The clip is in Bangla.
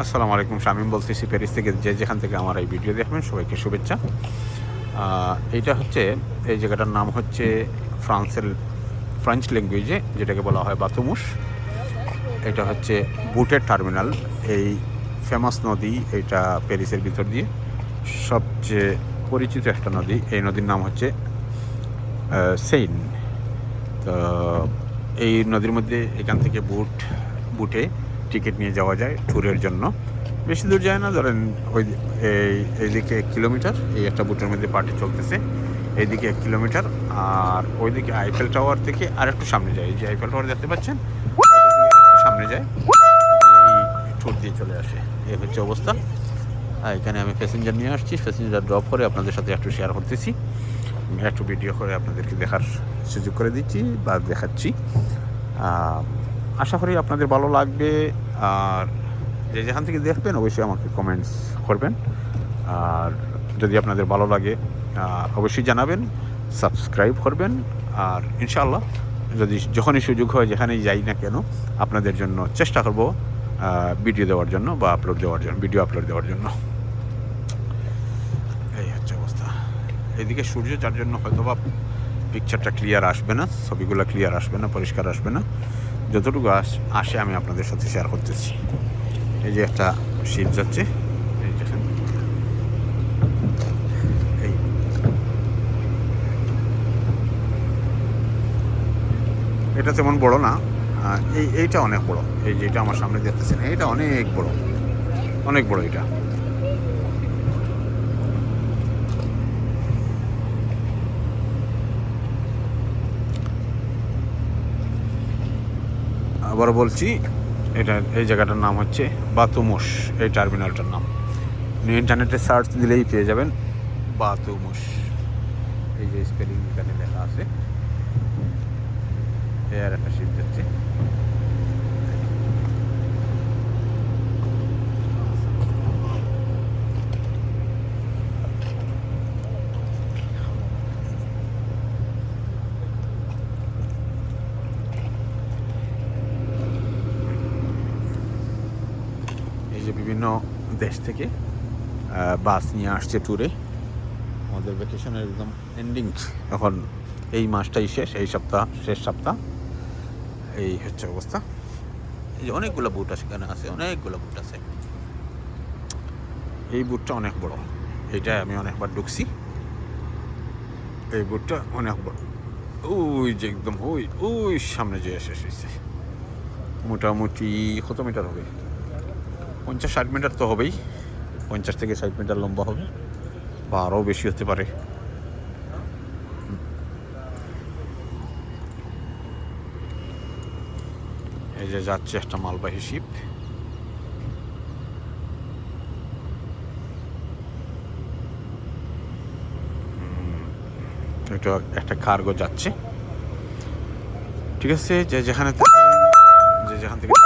আসসালামু আলাইকুম, শামীম বলতেছি প্যারিস থেকে। যেখান থেকে আমার এই ভিডিও দেখবেন সবাইকে শুভেচ্ছা। এইটা হচ্ছে, এই জায়গাটার নাম হচ্ছে ফ্রেঞ্চ ল্যাঙ্গুয়েজে যেটাকে বলা হয় বাতুমুশ। এটা হচ্ছে বুটের টার্মিনাল। এই ফেমাস নদী, এটা প্যারিসের ভিতর দিয়ে সবচেয়ে পরিচিত একটা নদী। এই নদীর নাম হচ্ছে সেইন। তো এই নদীর মধ্যে এখান থেকে বুটে টিকিট নিয়ে যাওয়া যায় ট্যুরের জন্য। বেশি দূর যায় না, ধরেন ওই এইদিকে 1 কিলোমিটার, এই একটা বুটের মধ্যে পার্টি চলতেছে, এইদিকে 1 কিলোমিটার, আর ওইদিকে আইফেল টাওয়ার থেকে আর একটু সামনে যায়। এই যে আইফেল টাওয়ার দেখতে পাচ্ছেন, একটু সামনে যায়, এই ট্যুর দিয়ে চলে আসে। এই হচ্ছে অবস্থা। এখানে আমি প্যাসেঞ্জার নিয়ে আসছি, প্যাসেঞ্জার ড্রপ করে আপনাদের সাথে একটু শেয়ার করতেছি, একটু ভিডিও করে আপনাদেরকে দেখার সুযোগ করে দিচ্ছি বা দেখাচ্ছি। আশা করি আপনাদের ভালো লাগবে। আর যেখান থেকে দেখবেন অবশ্যই আমাকে কমেন্টস করবেন। আর যদি আপনাদের ভালো লাগে অবশ্যই জানাবেন, সাবস্ক্রাইব করবেন। আর ইনশাআল্লাহ যখনই সুযোগ হয়, যেখানেই যাই না কেন, আপনাদের জন্য চেষ্টা করব ভিডিও দেওয়ার জন্য বা ভিডিও আপলোড দেওয়ার জন্য। এই হচ্ছে অবস্থা। এদিকে সূর্য, যার জন্য হয়তো বা পিকচারটা ক্লিয়ার আসবে না, ছবিগুলো ক্লিয়ার আসবে না, পরিষ্কার আসবে না। যতটুকু আসে আমি আপনাদের সাথে শেয়ার করতেছি। এই যে একটা শিপ যাচ্ছে, এই দেখেন, এই এটা তেমন বড় না, এইটা অনেক বড়। এই যে এটা আমার সামনে দেখতেছেন, এইটা অনেক বড়, অনেক বড় এটা। আবার বলছি, এই জায়গাটার নাম হচ্ছে বাতুমুশ, এই টার্মিনালটার নাম। ইন্টারনেটে সার্চ দিলেই পেয়ে যাবেন বাতুমুশ। এই যে স্পেলিং এখানে লেখা আছে। এর একটা শিপ যাচ্ছে। এই যে বিভিন্ন দেশ থেকে বাস নিয়ে আসছে ট্যুরে। আমাদের ভ্যাকেশনের একদম এন্ডিং, এখন এই মাসটাই শেষ, এই শেষ সপ্তাহ। এই হচ্ছে অবস্থা। এই যে অনেকগুলো বুট আছে, এখানে আছে অনেকগুলো বুট আছে। এই বুটটা অনেক বড়, এইটা আমি অনেকবার ঢুকছি। এই বুটটা অনেক বড়। ওই যে একদম ওই সামনে যে শেষ হয়েছে। মোটামুটি কত মিটার হবে? 50-60 মিটার তো হবেই। 50 থেকে 60 মিটার লম্বা হবে, বা আরও বেশি হতে পারে। এই যে যাচ্ছে একটা মালবাহী শিপ। এটা একটা কার্গো যাচ্ছে। ঠিক আছে, যেখান থেকে